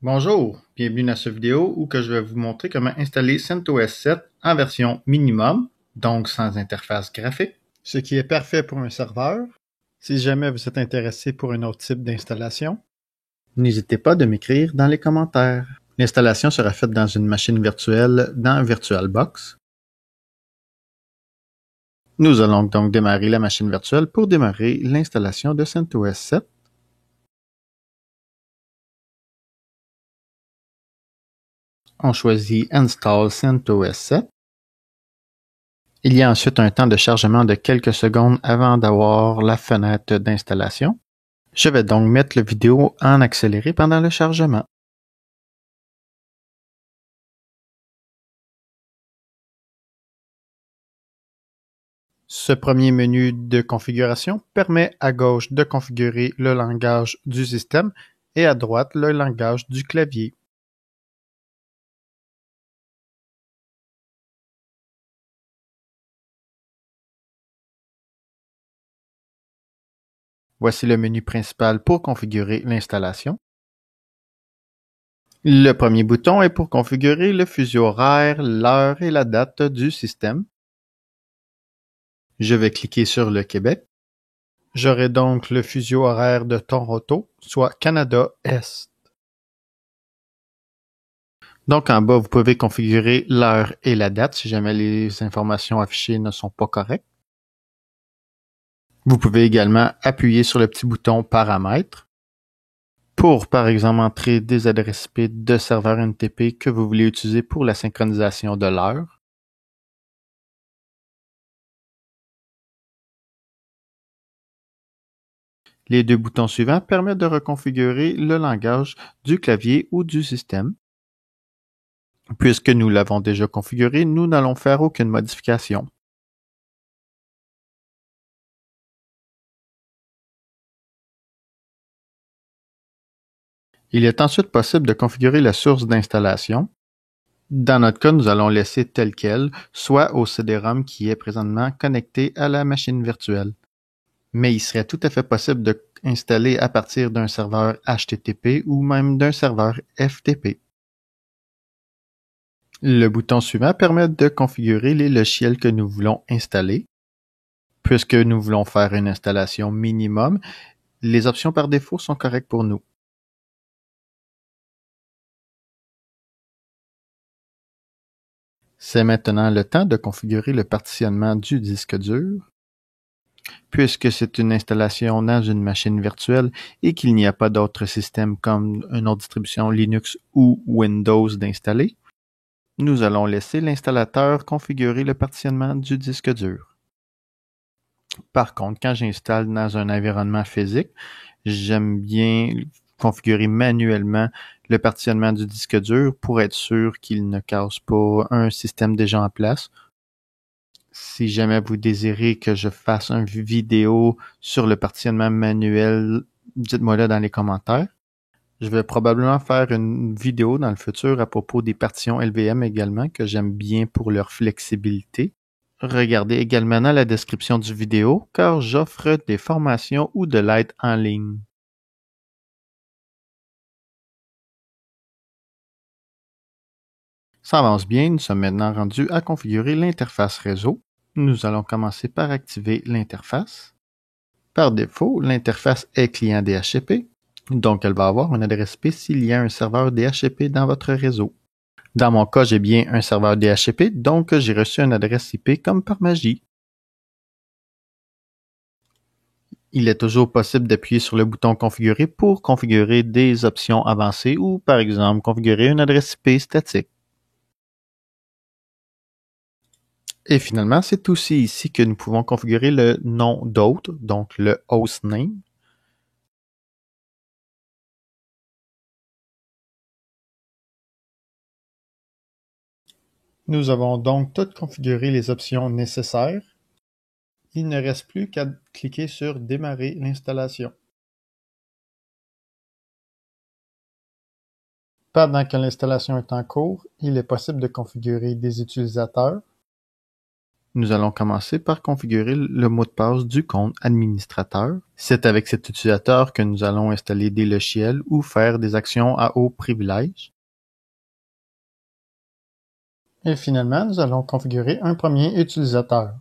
Bonjour, bienvenue dans cette vidéo où je vais vous montrer comment installer CentOS 7 en version minimum, donc sans interface graphique, ce qui est parfait pour un serveur. Si jamais vous êtes intéressé pour un autre type d'installation, n'hésitez pas de m'écrire dans les commentaires. L'installation sera faite dans une machine virtuelle dans VirtualBox. Nous allons donc démarrer la machine virtuelle pour démarrer l'installation de CentOS 7. On choisit Install CentOS 7. Il y a ensuite un temps de chargement de quelques secondes avant d'avoir la fenêtre d'installation. Je vais donc mettre la vidéo en accéléré pendant le chargement. Ce premier menu de configuration permet à gauche de configurer le langage du système et à droite le langage du clavier. Voici le menu principal pour configurer l'installation. Le premier bouton est pour configurer le fuseau horaire, l'heure et la date du système. Je vais cliquer sur le Québec. J'aurai donc le fuseau horaire de Toronto, soit Canada-Est. Donc en bas, vous pouvez configurer l'heure et la date si jamais les informations affichées ne sont pas correctes. Vous pouvez également appuyer sur le petit bouton Paramètres pour, par exemple, entrer des adresses IP de serveur NTP que vous voulez utiliser pour la synchronisation de l'heure. Les deux boutons suivants permettent de reconfigurer le langage du clavier ou du système. Puisque nous l'avons déjà configuré, nous n'allons faire aucune modification. Il est ensuite possible de configurer la source d'installation. Dans notre cas, nous allons laisser tel quel, soit au CD-ROM qui est présentement connecté à la machine virtuelle. Mais il serait tout à fait possible d'installer à partir d'un serveur HTTP ou même d'un serveur FTP. Le bouton suivant permet de configurer les logiciels que nous voulons installer. Puisque nous voulons faire une installation minimum, les options par défaut sont correctes pour nous. C'est maintenant le temps de configurer le partitionnement du disque dur. Puisque c'est une installation dans une machine virtuelle et qu'il n'y a pas d'autre système comme une autre distribution Linux ou Windows d'installer, nous allons laisser l'installateur configurer le partitionnement du disque dur. Par contre, quand j'installe dans un environnement physique, j'aime bien configurer manuellement le partitionnement du disque dur pour être sûr qu'il ne casse pas un système déjà en place. Si jamais vous désirez que je fasse une vidéo sur le partitionnement manuel, dites-moi là dans les commentaires. Je vais probablement faire une vidéo dans le futur à propos des partitions LVM également, que j'aime bien pour leur flexibilité. Regardez également dans la description du vidéo, car j'offre des formations ou de l'aide en ligne. Ça avance bien, nous sommes maintenant rendus à configurer l'interface réseau. Nous allons commencer par activer l'interface. Par défaut, l'interface est client DHCP, donc elle va avoir une adresse IP s'il y a un serveur DHCP dans votre réseau. Dans mon cas, j'ai bien un serveur DHCP, donc j'ai reçu une adresse IP comme par magie. Il est toujours possible d'appuyer sur le bouton Configurer pour configurer des options avancées ou, par exemple, configurer une adresse IP statique. Et finalement, c'est aussi ici que nous pouvons configurer le nom d'hôte, donc le hostname. Nous avons donc toutes configuré les options nécessaires. Il ne reste plus qu'à cliquer sur Démarrer l'installation. Pendant que l'installation est en cours, il est possible de configurer des utilisateurs. Nous allons commencer par configurer le mot de passe du compte administrateur. C'est avec cet utilisateur que nous allons installer des logiciels ou faire des actions à haut privilège. Et finalement, nous allons configurer un premier utilisateur.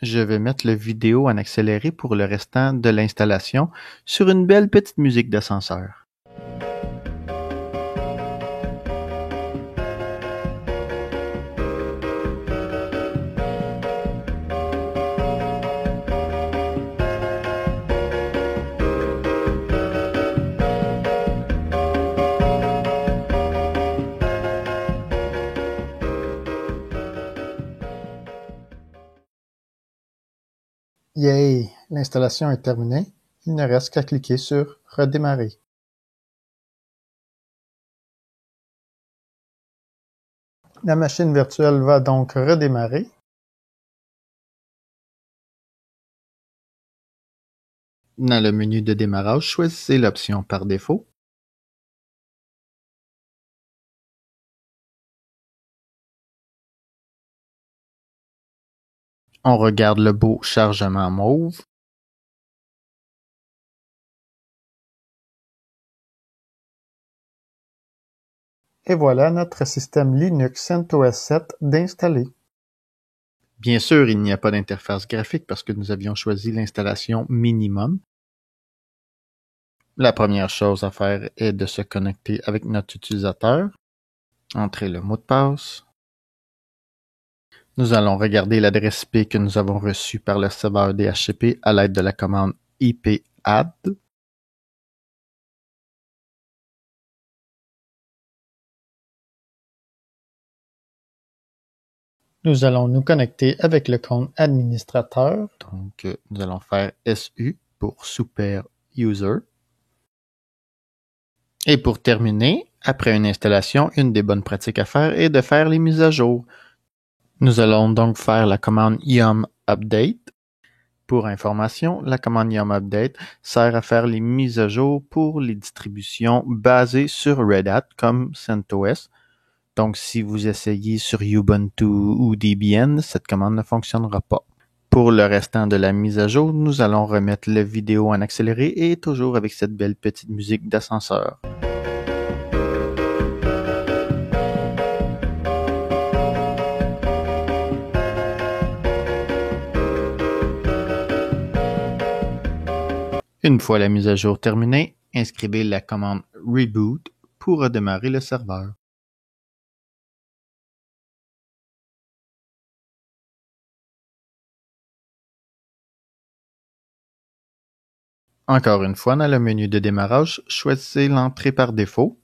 Je vais mettre la vidéo en accéléré pour le restant de l'installation sur une belle petite musique d'ascenseur. Yay! L'installation est terminée. Il ne reste qu'à cliquer sur « Redémarrer ». La machine virtuelle va donc redémarrer. Dans le menu de démarrage, choisissez l'option par défaut. On regarde le beau chargement mauve. Et voilà notre système Linux CentOS 7 d'installer. Bien sûr, il n'y a pas d'interface graphique parce que nous avions choisi l'installation minimum. La première chose à faire est de se connecter avec notre utilisateur. Entrez le mot de passe. Nous allons regarder l'adresse IP que nous avons reçue par le serveur DHCP à l'aide de la commande ipadd. Nous allons nous connecter avec le compte administrateur. Donc, nous allons faire SU pour Super User. Et pour terminer, après une installation, une des bonnes pratiques à faire est de faire les mises à jour. Nous allons donc faire la commande yum update. Pour information, la commande yum update sert à faire les mises à jour pour les distributions basées sur Red Hat comme CentOS. Donc, si vous essayez sur Ubuntu ou Debian, cette commande ne fonctionnera pas. Pour le restant de la mise à jour, nous allons remettre la vidéo en accéléré et toujours avec cette belle petite musique d'ascenseur. Une fois la mise à jour terminée, inscrivez la commande Reboot pour redémarrer le serveur. Encore une fois, dans le menu de démarrage, choisissez l'entrée par défaut.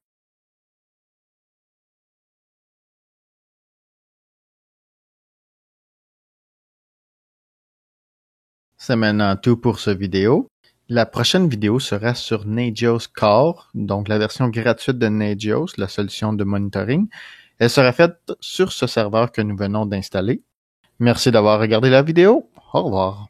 C'est maintenant tout pour cette vidéo. La prochaine vidéo sera sur Nagios Core, donc la version gratuite de Nagios, la solution de monitoring. Elle sera faite sur ce serveur que nous venons d'installer. Merci d'avoir regardé la vidéo. Au revoir.